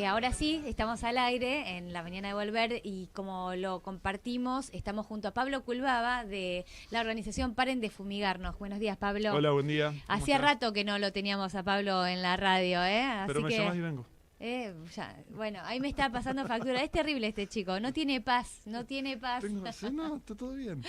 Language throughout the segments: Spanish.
Ahora sí, estamos al aire en la mañana de Volver y como lo compartimos, estamos junto a Pablo Culbaba de la organización Paren de Fumigarnos. Buenos días, Pablo. Hola, buen día. ¿Cómo Hacía estás? rato que no lo teníamos a Pablo en la radio, ¿eh? Pero Así me que, llamás y vengo. bueno, ahí me está pasando factura. Es terrible este chico, no tiene paz, no tiene paz. Sí, no, está todo bien.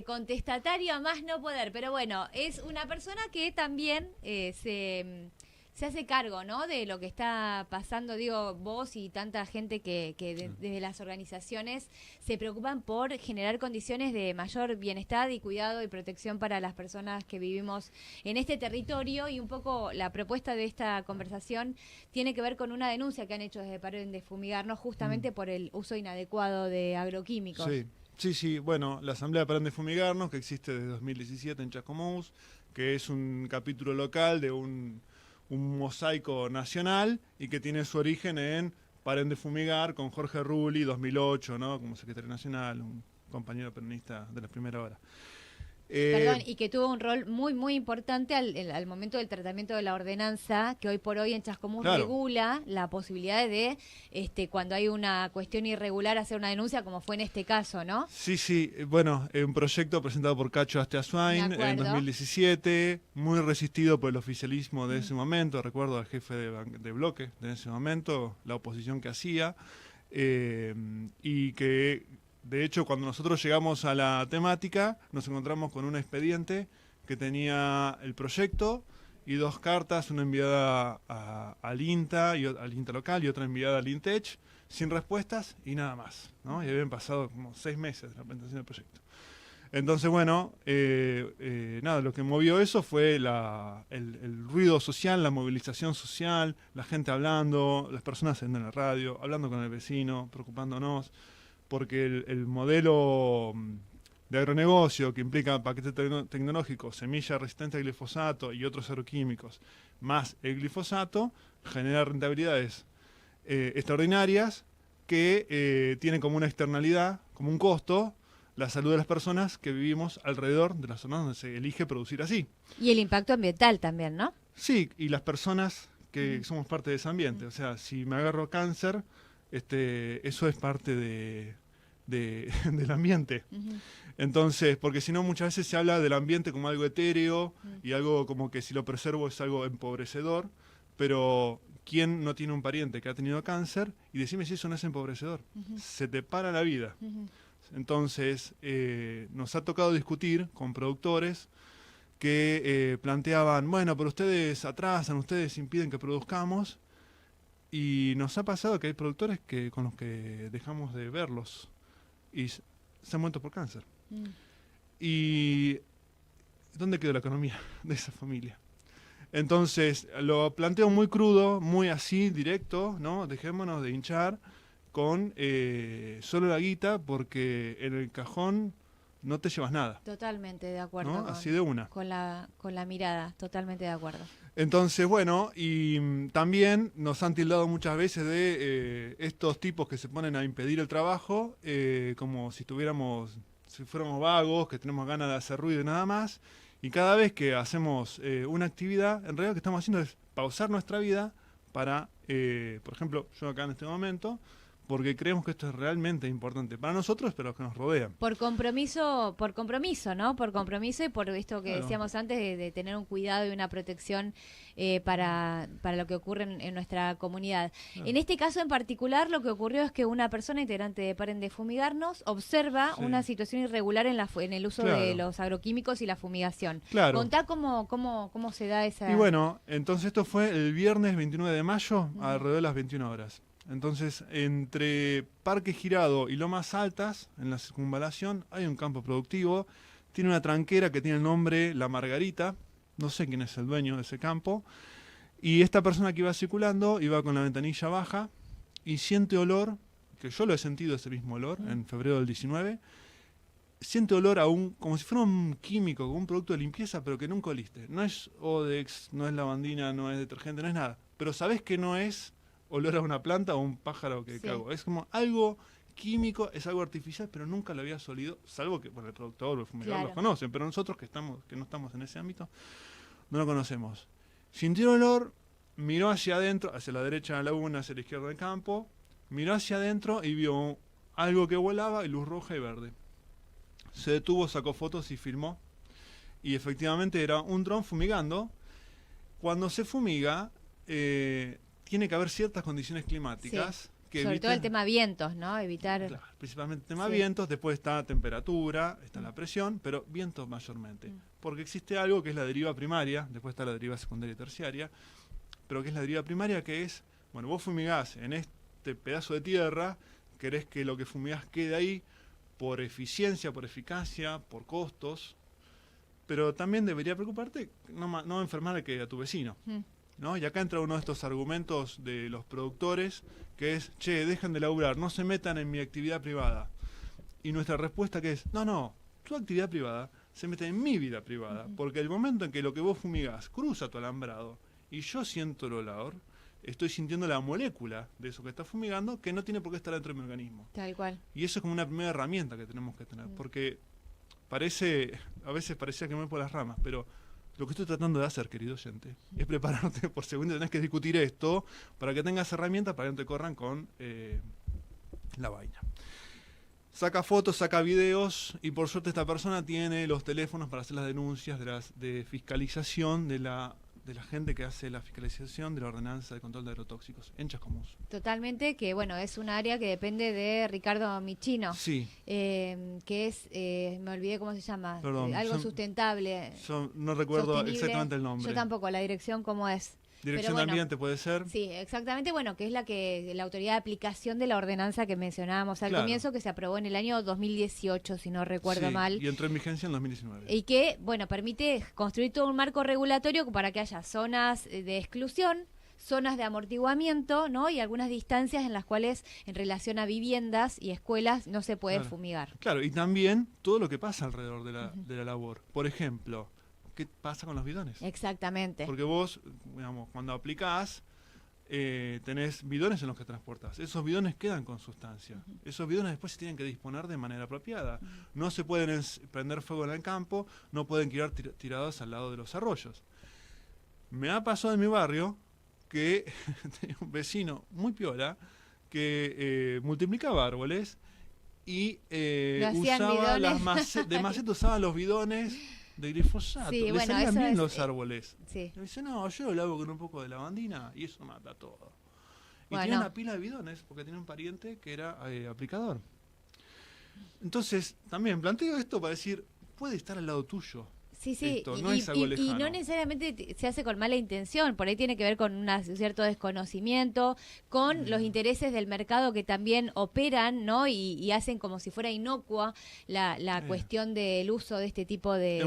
Contestatario a más no poder, pero bueno, es una persona que también se hace cargo, ¿no? De lo que está pasando, digo, vos y tanta gente que desde las organizaciones se preocupan por generar condiciones de mayor bienestar y cuidado y protección para las personas que vivimos en este territorio, y un poco la propuesta de esta conversación tiene que ver con una denuncia que han hecho desde Paren de Fumigarnos justamente por el uso inadecuado de agroquímicos. Sí. Bueno, la Asamblea Paren de Fumigarnos, que existe desde 2017 en Chascomús, que es un capítulo local de un mosaico nacional y que tiene su origen en Paren de Fumigar con Jorge Rulli, 2008, ¿no? Como secretario nacional, un compañero peronista de la primera hora. Perdón, y que tuvo un rol muy importante al momento del tratamiento de la ordenanza, que hoy por hoy en Chascomús Claro. regula la posibilidad de, cuando hay una cuestión irregular, hacer una denuncia, como fue en este caso, ¿no? Sí, bueno, un proyecto presentado por Cacho Asteazuain De en acuerdo. 2017, muy resistido por el oficialismo de ese momento, recuerdo al jefe de bloque de ese momento, la oposición que hacía, y que de hecho cuando nosotros llegamos a la temática nos encontramos con un expediente que tenía el proyecto y dos cartas, una enviada al INTA, al INTA local y otra enviada al INTECH, sin respuestas y nada más, ¿no? Y habían pasado como 6 meses de la presentación del proyecto. Entonces, bueno, nada, lo que movió eso fue el ruido social, la movilización social, la gente hablando, las personas en la radio, hablando con el vecino, preocupándonos, porque el modelo de agronegocio que implica paquete tecnológico, semilla resistente al glifosato y otros agroquímicos, más el glifosato, genera rentabilidades extraordinarias que tienen como una externalidad, como un costo, la salud de las personas que vivimos alrededor de las zonas donde se elige producir así. Y el impacto ambiental también, ¿no? Sí, y las personas que somos parte de ese ambiente. O sea, si me agarro cáncer, eso es parte del ambiente. Entonces, porque si no muchas veces se habla del ambiente como algo etéreo y algo como que si lo preservo es algo empobrecedor, pero ¿quién no tiene un pariente que ha tenido cáncer? Y decime si eso no es empobrecedor. Se te para la vida. Entonces, nos ha tocado discutir con productores que planteaban, bueno, pero ustedes atrasan, ustedes impiden que produzcamos, y nos ha pasado que hay productores con los que dejamos de verlos y se han muerto por cáncer. ¿Y dónde quedó la economía de esa familia? Entonces, lo planteo muy crudo, muy así, directo, ¿no? Dejémonos de hinchar con solo la guita, porque en el cajón no te llevas nada. Totalmente de acuerdo. ¿No? Así de una. Con la mirada, totalmente de acuerdo. Entonces, bueno, y también nos han tildado muchas veces de estos tipos que se ponen a impedir el trabajo, como si fuéramos vagos, que tenemos ganas de hacer ruido y nada más. Y cada vez que hacemos una actividad, en realidad lo que estamos haciendo es pausar nuestra vida para, por ejemplo, yo acá en este momento, porque creemos que esto es realmente importante para nosotros, pero los que nos rodean. Por compromiso, ¿no? Por compromiso y por esto que decíamos antes de tener un cuidado y una protección para lo que ocurre en nuestra comunidad. En este caso en particular, lo que ocurrió es que una persona integrante de Paren de Fumigarnos observa una situación irregular en el uso de los agroquímicos y la fumigación. Contá cómo se da esa... Y bueno, entonces esto fue el viernes 29 de mayo, alrededor de las 21 horas. Entonces, entre Parque Girado y Lomas Altas, en la circunvalación, hay un campo productivo. Tiene una tranquera que tiene el nombre La Margarita. No sé quién es el dueño de ese campo. Y esta persona que iba circulando iba con la ventanilla baja y siente olor, que yo lo he sentido ese mismo olor en febrero del 19. Siente olor como si fuera un químico, como un producto de limpieza, pero que nunca oliste. No es Odex, no es lavandina, no es detergente, no es nada. Pero sabés que no es olor a una planta o un pájaro que cago. Es como algo químico, es algo artificial, pero nunca lo habías olido, salvo que el productor o el fumigador los conocen, pero nosotros que no estamos en ese ámbito, no lo conocemos. Sintió el olor miró hacia adentro, hacia la derecha de la laguna, hacia la izquierda del campo, miró hacia adentro y vio algo que volaba y luz roja y verde. Se detuvo, sacó fotos y filmó. Y efectivamente era un dron fumigando. Cuando se fumiga, tiene que haber ciertas condiciones climáticas. Sí. Que Sobre todo el tema vientos, ¿no? Evitar... Claro, principalmente el tema vientos, después está temperatura, está la presión, pero vientos mayormente. Porque existe algo que es la deriva primaria, después está la deriva secundaria y terciaria, pero que es la deriva primaria, que es, bueno, vos fumigás en este pedazo de tierra, querés que lo que fumigás quede ahí por eficiencia, por eficacia, por costos, pero también debería preocuparte no enfermar a tu vecino. ¿No? Y acá entra uno de estos argumentos de los productores, que es, che, dejen de laburar, no se metan en mi actividad privada. Y nuestra respuesta que es, no, tu actividad privada se mete en mi vida privada, porque el momento en que lo que vos fumigás cruza tu alambrado y yo siento el olor, estoy sintiendo la molécula de eso que está fumigando, que no tiene por qué estar dentro de mi organismo. Tal cual. Y eso es como una primera herramienta que tenemos que tener, porque a veces parecía que me voy por las ramas, pero lo que estoy tratando de hacer, querido oyente, es prepararte por si tenés que discutir esto para que tengas herramientas para que no te corran con la vaina. Saca fotos, saca videos y por suerte esta persona tiene los teléfonos para hacer las denuncias de fiscalización de la gente que hace la fiscalización de la ordenanza de control de agrotóxicos en Chascomús. Totalmente, que bueno, es un área que depende de Ricardo Michino. Sí. Que es, me olvidé cómo se llama, Perdón, algo sustentable. Yo no recuerdo exactamente el nombre. Yo tampoco, la dirección cómo es. Dirección de Ambiente puede ser. Sí, exactamente, bueno, que es la autoridad de aplicación de la ordenanza que mencionábamos al comienzo, que se aprobó en el año 2018, si no recuerdo mal. Y entró en vigencia en 2019. Y que, bueno, permite construir todo un marco regulatorio para que haya zonas de exclusión, zonas de amortiguamiento, ¿no? Y algunas distancias en las cuales, en relación a viviendas y escuelas, no se puede fumigar. Claro, y también todo lo que pasa alrededor de la labor. Por ejemplo, ¿qué pasa con los bidones? Exactamente. Porque vos, digamos, cuando aplicás, tenés bidones en los que transportás. Esos bidones quedan con sustancia. Esos bidones después se tienen que disponer de manera apropiada. No se pueden prender fuego en el campo, no pueden quedar tirados al lado de los arroyos. Me ha pasado en mi barrio que tenía un vecino muy piola que multiplicaba árboles y usaba de maceta usaba los bidones de glifosato. Sí, le salían bien los árboles. Sí. Y dice, no, yo lo hago con un poco de lavandina y eso mata todo. Y tenía una pila de bidones porque tenía un pariente que era aplicador. Entonces, también planteo esto para decir, puede estar al lado tuyo. Sí, esto, no es algo lejano. Y no necesariamente se hace con mala intención, por ahí tiene que ver con un cierto desconocimiento, con los intereses del mercado que también operan, ¿no? Y hacen como si fuera inocua la cuestión del uso de este tipo de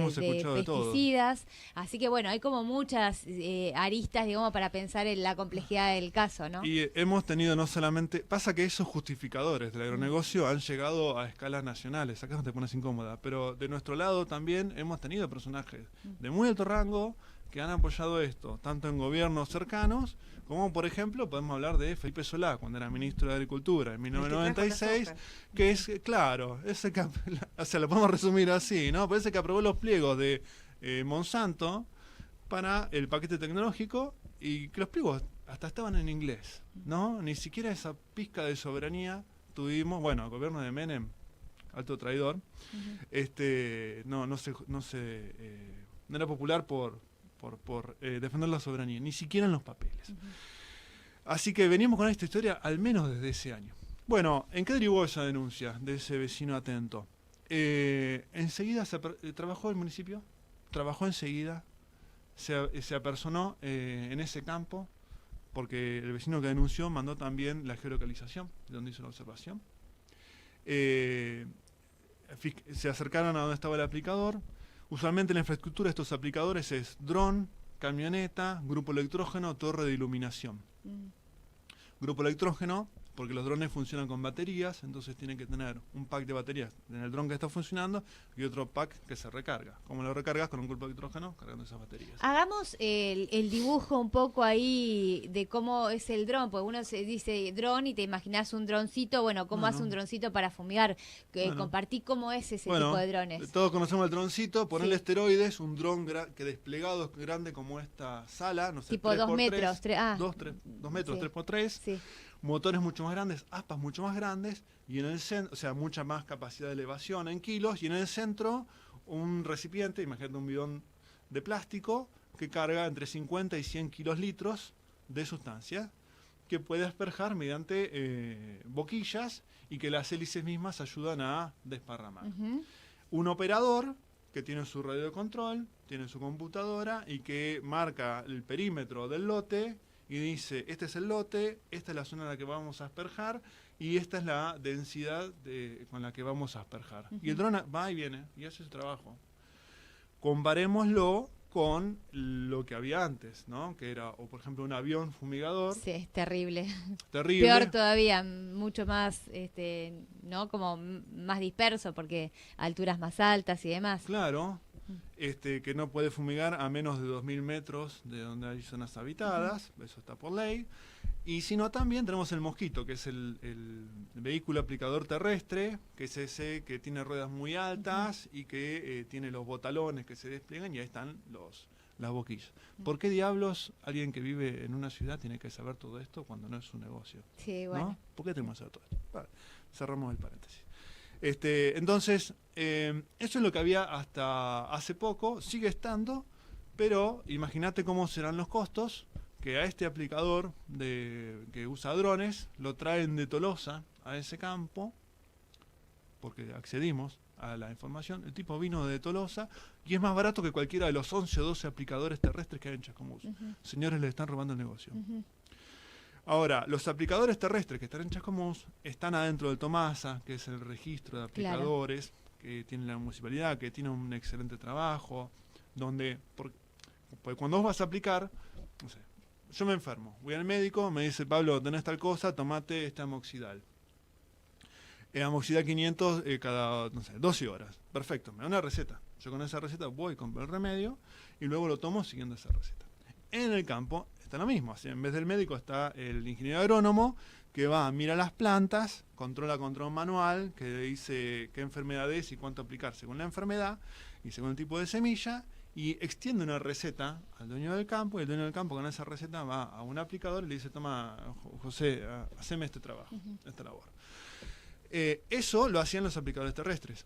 pesticidas. Así que bueno, hay como muchas aristas, digamos, para pensar en la complejidad del caso, ¿no? Y hemos tenido no solamente... Pasa que esos justificadores del agronegocio han llegado a escalas nacionales, acá no te pones incómoda, pero de nuestro lado también hemos tenido personajes de muy alto rango que han apoyado esto, tanto en gobiernos cercanos, como por ejemplo podemos hablar de Felipe Solá, cuando era ministro de Agricultura en 1996, que es, claro, ese que, o sea, lo podemos resumir así, ¿no? Parece que aprobó los pliegos de Monsanto para el paquete tecnológico y que los pliegos hasta estaban en inglés, ¿no? Ni siquiera esa pizca de soberanía tuvimos, bueno, el gobierno de Menem, alto traidor, no era popular por defender la soberanía, ni siquiera en los papeles. Así que venimos con esta historia al menos desde ese año. Bueno, ¿en qué derivó esa denuncia de ese vecino atento? Enseguida trabajó el municipio, trabajó enseguida, se apersonó en ese campo, porque el vecino que denunció mandó también la geolocalización, donde hizo la observación. Se acercaron a donde estaba el aplicador. Usualmente la infraestructura de estos aplicadores es dron, camioneta, grupo electrógeno, torre de iluminación. Grupo electrógeno, porque los drones funcionan con baterías, entonces tienen que tener un pack de baterías en el dron que está funcionando y otro pack que se recarga. ¿Cómo lo recargas? Con un cuerpo de hidrógeno cargando esas baterías. Hagamos el dibujo un poco ahí de cómo es el dron, porque uno se dice dron y te imaginas un droncito, bueno, ¿cómo hace un droncito para fumigar? Compartí cómo es ese tipo de drones. Todos conocemos el droncito, ponerle Sí. esteroides, un dron que desplegado es grande como esta sala, no sé, Tipo 2 metros. 2 metros, Sí. 3x3, Sí. motores mucho más grandes, aspas mucho más grandes, y en el centro, o sea, mucha más capacidad de elevación en kilos, y en el centro un recipiente, imagínate un bidón de plástico, que carga entre 50 y 100 kilos litros de sustancia, que puede asperjar mediante boquillas y que las hélices mismas ayudan a desparramar. Ujú. Un operador que tiene su radio de control, tiene su computadora y que marca el perímetro del lote y dice, este es el lote, esta es la zona en la que vamos a asperjar y esta es la densidad con la que vamos a asperjar. Y el dron va y viene y hace su trabajo. Comparémoslo con lo que había antes, ¿no? Que era, o por ejemplo, un avión fumigador. Sí, es terrible. Terrible. Peor todavía, mucho más, ¿no? Como más disperso, porque alturas más altas y demás. Claro, que no puede fumigar a menos de 2.000 metros de donde hay zonas habitadas, eso está por ley. Y si no, también tenemos el Mosquito, que es el vehículo aplicador terrestre, que es ese que tiene ruedas muy altas y que tiene los botalones que se despliegan y ahí están las boquillas. ¿Por qué diablos alguien que vive en una ciudad tiene que saber todo esto cuando no es su negocio? Sí, bueno. ¿No? ¿Por qué tenemos que saber todo esto? Vale, cerramos el paréntesis. Entonces, eso es lo que había hasta hace poco, sigue estando, pero imagínate cómo serán los costos, que a este aplicador que usa drones lo traen de Tolosa a ese campo, porque accedimos a la información, el tipo vino de Tolosa y es más barato que cualquiera de los 11 o 12 aplicadores terrestres que hay en Chascomús. Señores, le están robando el negocio. Ahora, los aplicadores terrestres que están en Chascomús están adentro del Tomasa, que es el registro de aplicadores, que tiene la municipalidad, que tiene un excelente trabajo, donde, porque cuando vos vas a aplicar, no sé, yo me enfermo, voy al médico, me dice, Pablo, tenés tal cosa, tomate este amoxidal. Amoxidal 500 cada, no sé, 12 horas. Perfecto, me da una receta. Yo con esa receta voy, compro el remedio y luego lo tomo siguiendo esa receta. En el campo está lo mismo, así, en vez del médico está el ingeniero agrónomo que va, mira las plantas, controla control manual, que dice qué enfermedad es y cuánto aplicar según la enfermedad y según el tipo de semilla, y extiende una receta al dueño del campo, y el dueño del campo con esa receta va a un aplicador y le dice, toma, José, haceme este trabajo, esta labor. Eso lo hacían los aplicadores terrestres.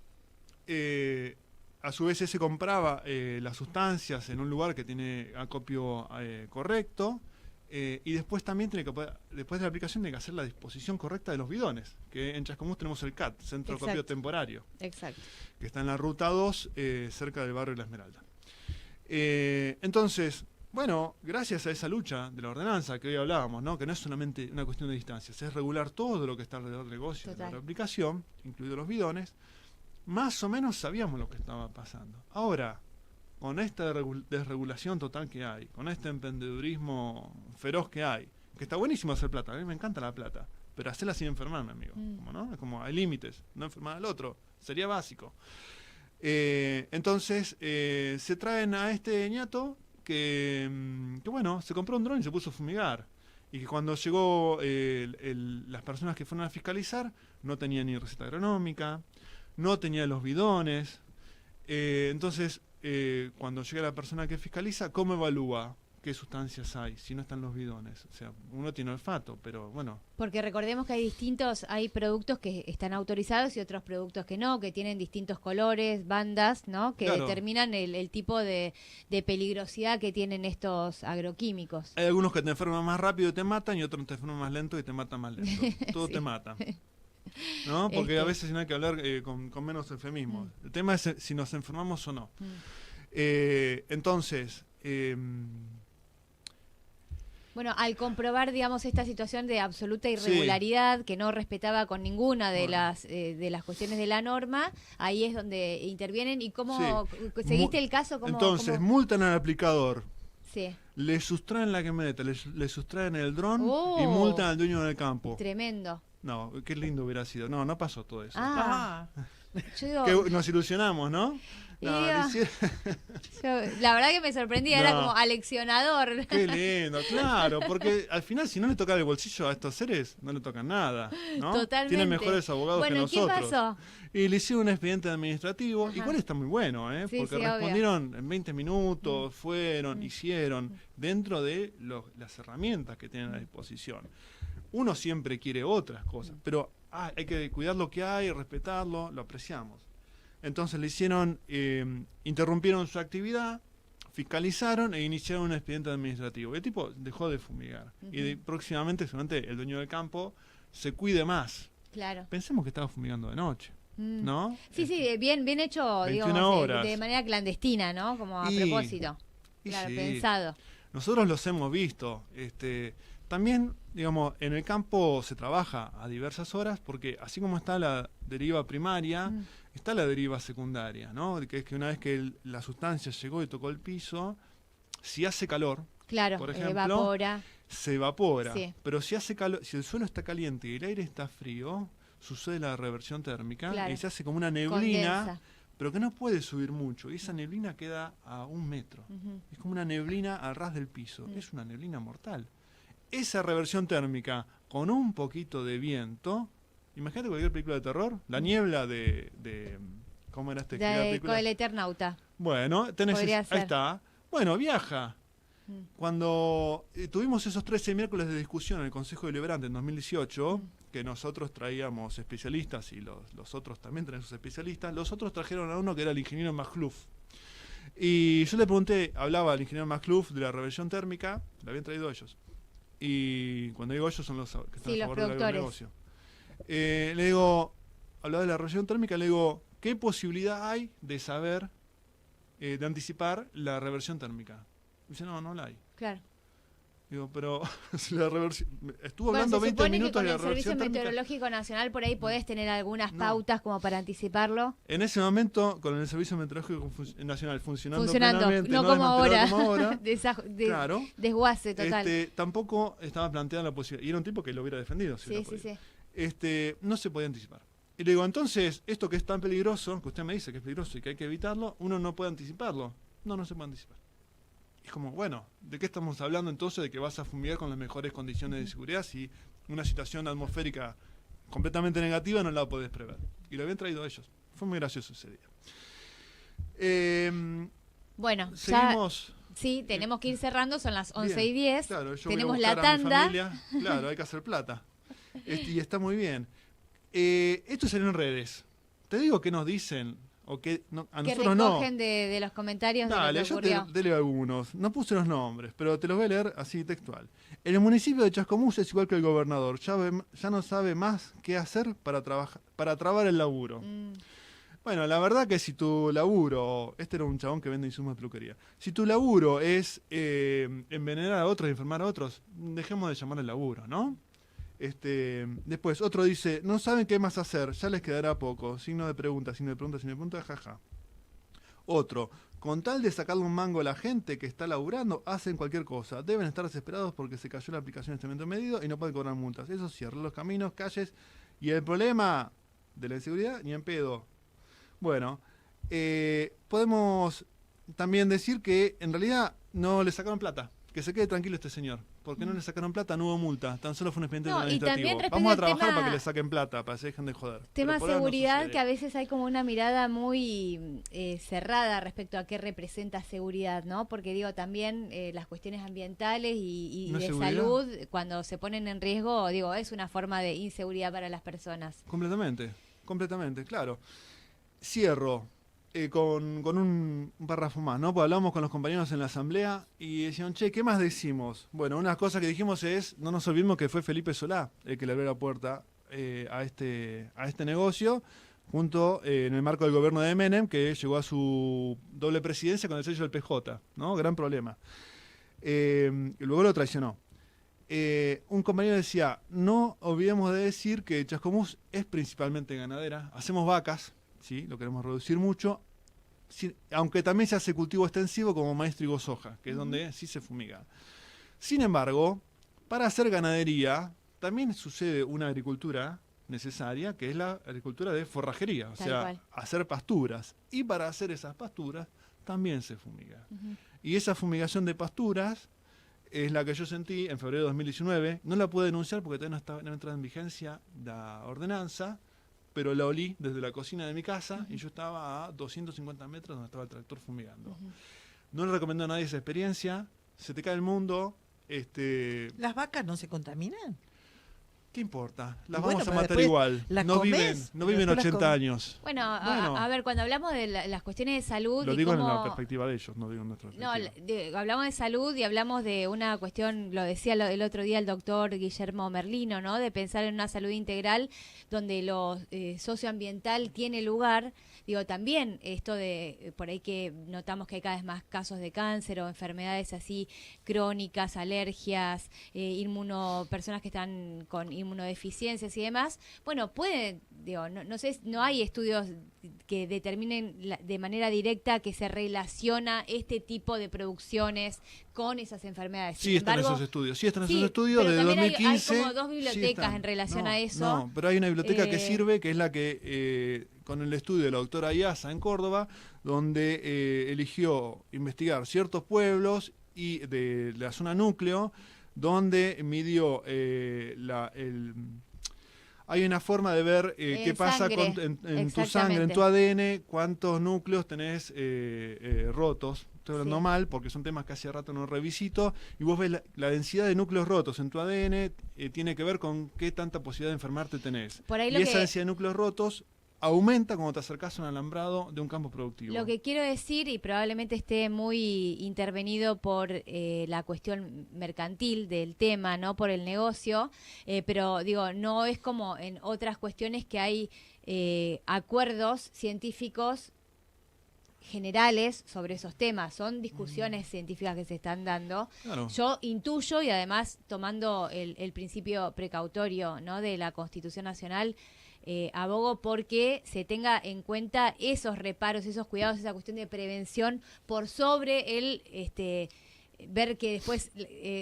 A su vez se compraba las sustancias en un lugar que tiene acopio correcto, y después también después de la aplicación tiene que hacer la disposición correcta de los bidones, que en Chascomús tenemos el CAT, Centro de Acopio Temporario. Exacto. Que está en la ruta 2, cerca del barrio La Esmeralda. Entonces, bueno, gracias a esa lucha de la ordenanza que hoy hablábamos, ¿no? Que no es solamente una cuestión de distancias, es regular todo lo que está alrededor del negocio, de la aplicación, incluidos los bidones, más o menos sabíamos lo que estaba pasando. Ahora, con esta desregulación total que hay, con este emprendedurismo feroz que hay, que está buenísimo hacer plata, a mí me encanta la plata, pero hacerla sin enfermarme, amigo. Como, ¿no? Es como, hay límites, no enfermar al otro, sería básico. Entonces, se traen a este ñato que bueno, se compró un dron y se puso a fumigar. Y que cuando llegó las personas que fueron a fiscalizar, no tenía ni receta agronómica, no tenía los bidones. Entonces, cuando llega la persona que fiscaliza, ¿cómo evalúa qué sustancias hay si no están los bidones? O sea, uno tiene olfato, pero bueno. Porque recordemos que hay productos que están autorizados y otros productos que no, que tienen distintos colores, bandas, ¿no? Que determinan el tipo de peligrosidad que tienen estos agroquímicos. Hay algunos que te enferman más rápido y te matan, y otros te enferman más lento y te matan más lento. Todo te mata. ¿No? Porque a veces no hay que hablar con menos eufemismos. El tema es si nos enfermamos o no. Entonces, bueno, al comprobar, digamos, esta situación de absoluta irregularidad que no respetaba con ninguna de las cuestiones de la norma, ahí es donde intervienen. ¿Y cómo seguiste el caso? Entonces, multan al aplicador Sí. le sustraen la camioneta, le sustraen el dron Oh. y multan al dueño del campo. Tremendo. No, qué lindo hubiera sido. No, no pasó todo eso. Ah, yo digo, Que nos ilusionamos, ¿no? Y No, digo- le hicieron- la verdad que me sorprendía, era No. como aleccionador. Qué lindo, claro, porque al final si no le toca el bolsillo a estos seres, no le tocan nada, ¿no? Totalmente. Tienen mejores abogados Bueno, que ¿y qué nosotros. pasó? Y le hicieron un expediente administrativo, Ajá. igual está muy bueno, Sí, porque sí, obvio. respondieron en 20 minutos, fueron, hicieron, dentro de las herramientas que tienen a disposición. Uno siempre quiere otras cosas, pero hay que cuidar lo que hay, respetarlo, lo apreciamos. Entonces le hicieron, interrumpieron su actividad, fiscalizaron e iniciaron un expediente administrativo. El tipo dejó de fumigar. Y próximamente, seguramente, el dueño del campo se cuide más. Claro. Pensemos que estaba fumigando de noche, ¿no? Sí, sí, bien hecho, 21 digamos, horas. de manera clandestina, ¿no? Como a Y- propósito. y Claro, sí. pensado. Nosotros los hemos visto. También, digamos, en el campo se trabaja a diversas horas porque así como está la deriva primaria, está la deriva secundaria, ¿no? Que es que una vez que la sustancia llegó y tocó el piso, si hace calor, Claro, por ejemplo, evapora. se evapora. Sí. Pero si hace calor, si el suelo está caliente y el aire está frío, sucede la reversión térmica Claro. y se hace como una neblina, Condensa. pero que no puede subir mucho. Y esa neblina queda a 1 metro. Es como una neblina al ras del piso. Es una neblina mortal. Esa reversión térmica con un poquito de viento, imagínate cualquier película de terror, la niebla de ¿cómo era la película? Con el Eternauta. Bueno, tenés Podría ahí ser. está. Bueno, viaja. Cuando tuvimos esos 13 miércoles de discusión en el Consejo Deliberante en 2018, que nosotros traíamos especialistas y los otros también traen sus especialistas, los otros trajeron a uno que era el ingeniero Makhlouf. Y yo le pregunté, hablaba el ingeniero Makhlouf de la reversión térmica, la habían traído ellos. Y cuando digo ellos son los que están Sí, a los favor del productores. agronegocio. Le digo, hablaba de la reversión térmica, le digo, ¿qué posibilidad hay de saber, de anticipar la reversión térmica? Dice, no la hay. Claro. Digo, pero si la reversión... Estuvo Bueno, hablando se 20 supone que minutos con de la el Servicio reversión térmica. Meteorológico Nacional por ahí podés tener algunas No. pautas como para anticiparlo. En ese momento, con el Servicio Meteorológico Nacional funcionando Funcionando, plenamente, no como ahora. desmantelado como ahora, Claro. claro, Desguace total. tampoco estaba planteada la posibilidad. Y era un tipo que lo hubiera defendido. Si Sí, hubiera sí, podido. sí. No se podía anticipar. Y le digo, entonces, esto que es tan peligroso, que usted me dice que es peligroso y que hay que evitarlo, uno no puede anticiparlo. No se puede anticipar. Es como, bueno, ¿de qué estamos hablando entonces? De que vas a fumigar con las mejores condiciones de seguridad si una situación atmosférica completamente negativa no la podés prever. Y lo habían traído ellos. Fue muy gracioso ese día. Bueno, ya, Seguimos. sí, tenemos que ir cerrando, son las 11 Bien. y 10. Claro, yo Tenemos voy a la buscar a mi tanda. familia. Claro, hay que hacer plata. Y está muy bien. Esto salió en redes. Te digo qué nos dicen, o que a Que nosotros no. recogen de los comentarios de Dale, lo que yo ocurrió. te leo algunos. No puse los nombres, pero te los voy a leer así textual. En el municipio de Chascomús es igual que el gobernador. Ya no sabe más qué hacer para trabar el laburo. Bueno, la verdad que si tu laburo... Este era un chabón que vende insumos de peluquería. Si tu laburo es envenenar a otros, enfermar a otros, dejemos de llamarle laburo, ¿no? Después, otro dice, no saben qué más hacer, ya les quedará poco. Signo de pregunta, signo de pregunta, signo de pregunta, jaja. Otro, con tal de sacarle un mango a la gente que está laburando, hacen cualquier cosa. Deben estar desesperados porque se cayó la aplicación de instrumento medido y no pueden cobrar multas. Eso cierra los caminos, calles. Y el problema de la inseguridad, ni en pedo. Bueno, podemos también decir que en realidad no le sacaron plata. Que se quede tranquilo este señor. Porque no le sacaron plata, no hubo multa. Tan solo fue un expediente No, y administrativo. también respecto Vamos a al trabajar tema- para que le saquen plata, para que se dejen de joder. Tema Pero por ahora no seguridad, sucede. que a veces hay como una mirada muy cerrada respecto a qué representa seguridad, ¿no? Porque digo, también las cuestiones ambientales y ¿No es de seguridad? salud, cuando se ponen en riesgo, digo, es una forma de inseguridad para las personas. Completamente, claro. Cierro con un párrafo más, ¿no? Porque hablamos con los compañeros en la asamblea y decían, che, ¿qué más decimos? Bueno, una cosa que dijimos es, no nos olvidemos que fue Felipe Solá el que le abrió la puerta a este negocio, junto en el marco del gobierno de Menem, que llegó a su doble presidencia con el sello del PJ, ¿no? Gran problema. Y luego lo traicionó. Un compañero decía, no olvidemos de decir que Chascomús es principalmente ganadera, hacemos vacas, ¿sí? Lo queremos reducir mucho, aunque también se hace cultivo extensivo como maíz, trigo, soja, que es donde sí se fumiga. Sin embargo, para hacer ganadería también sucede una agricultura necesaria, que es la agricultura de forrajería, o sea, hacer pasturas. Y para hacer esas pasturas también se fumiga. Y esa fumigación de pasturas es la que yo sentí en febrero de 2019. No la pude denunciar porque todavía no entraba en vigencia la ordenanza, pero la olí desde la cocina de mi casa y yo estaba a 250 metros donde estaba el tractor fumigando. No le recomiendo a nadie esa experiencia, se te cae el mundo. ¿Las vacas no se contaminan? ¿Qué importa? Las vamos a matar igual. No viven 80 años. Bueno, a ver, cuando hablamos de las cuestiones de salud... Lo digo en la perspectiva de ellos, no digo en nuestra perspectiva. No, hablamos de salud y hablamos de una cuestión, lo decía el otro día el doctor Guillermo Merlino, ¿no? De pensar en una salud integral donde lo socioambiental tiene lugar. Digo, también esto de, por ahí que notamos que hay cada vez más casos de cáncer o enfermedades así crónicas, alergias, personas que están con inmunodeficiencias y demás. Bueno, no sé, no hay estudios que determinen de manera directa que se relaciona este tipo de producciones con esas enfermedades. Sí, están esos estudios. Esos estudios de 2015. Hay como 2 bibliotecas en relación a eso. No, pero hay una biblioteca que sirve, que es la que, con el estudio de la doctora Ayaza en Córdoba, donde eligió investigar ciertos pueblos y de la zona núcleo, donde midió hay una forma de ver qué pasa en tu sangre, en tu ADN, cuántos núcleos tenés rotos. Estoy hablando mal porque son temas que hace rato no revisito. Y vos ves la densidad de núcleos rotos en tu ADN, tiene que ver con qué tanta posibilidad de enfermarte tenés. Y esa densidad de núcleos rotos aumenta cuando te acercás a un alambrado de un campo productivo. Lo que quiero decir, y probablemente esté muy intervenido por la cuestión mercantil del tema, no por el negocio, pero digo, no es como en otras cuestiones que hay acuerdos científicos generales sobre esos temas. Son discusiones científicas que se están dando. Claro. Yo intuyo, y además tomando el principio precautorio, ¿no?, de la Constitución Nacional, abogo porque se tenga en cuenta esos reparos, esos cuidados, esa cuestión de prevención por sobre el ver que después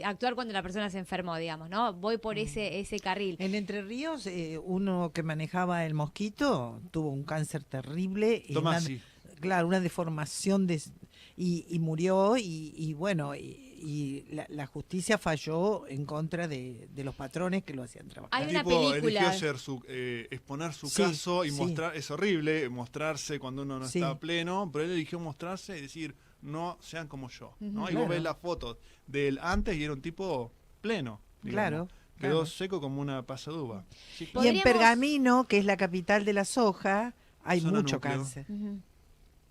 actuar cuando la persona se enfermó, digamos, ¿no? Voy por ese carril. En Entre Ríos, uno que manejaba el mosquito tuvo un cáncer terrible. Claro, una deformación y murió y bueno, y la justicia falló en contra de los patrones que lo hacían trabajar. Hay una película. Eligió exponer su caso y mostrar, es horrible mostrarse cuando uno no está pleno, pero él eligió mostrarse y decir, no sean como yo, ¿no? Y vos ves las fotos del antes y era un tipo pleno, digamos. Quedó seco como una pasa de uva. Sí. Y en Pergamino, que es la capital de la soja, hay mucho cáncer.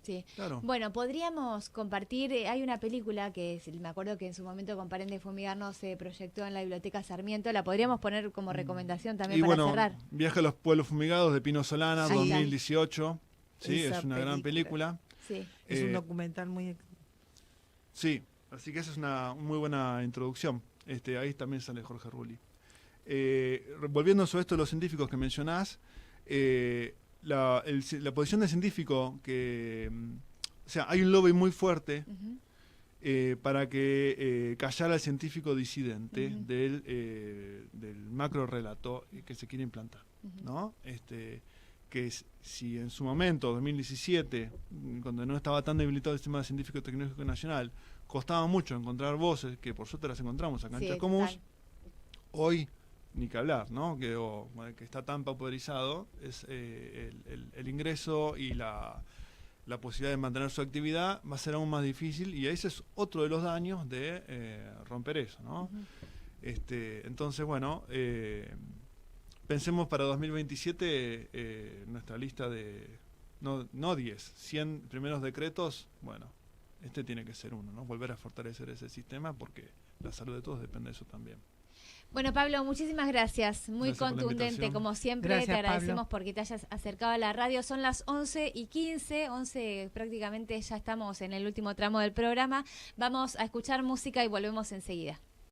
Sí. Claro. Bueno, podríamos compartir, hay una película que me acuerdo que en su momento con Paren de Fumigarnos se proyectó en la Biblioteca Sarmiento, la podríamos poner como recomendación también para cerrar. Viaje a los Pueblos Fumigados de Pino Solana, 2018, sí, es una gran película. Sí. Es un documental muy... Sí, así que esa es una muy buena introducción. Ahí también sale Jorge Rulli. Volviendo sobre esto de los científicos que mencionás, la posición del científico o sea, hay un lobby muy fuerte para que callar al científico disidente del macro relato que se quiere implantar, ¿no? Que si en su momento, 2017, cuando no estaba tan debilitado el sistema científico tecnológico nacional, costaba mucho encontrar voces, que por suerte las encontramos acá en Chascomús, hoy ni que hablar, ¿no? Que está tan pauperizado, es el ingreso y la posibilidad de mantener su actividad va a ser aún más difícil, y ese es otro de los daños de romper eso, ¿no? Entonces, bueno, pensemos para 2027 nuestra lista de, no 10, 100 primeros decretos, bueno, tiene que ser uno, ¿no? Volver a fortalecer ese sistema porque la salud de todos depende de eso también. Bueno, Pablo, muchísimas gracias. Muy contundente, como siempre. Gracias, te agradecemos, Pablo, porque te hayas acercado a la radio. Son las 11:15, 11 prácticamente, ya estamos en el último tramo del programa. Vamos a escuchar música y volvemos enseguida.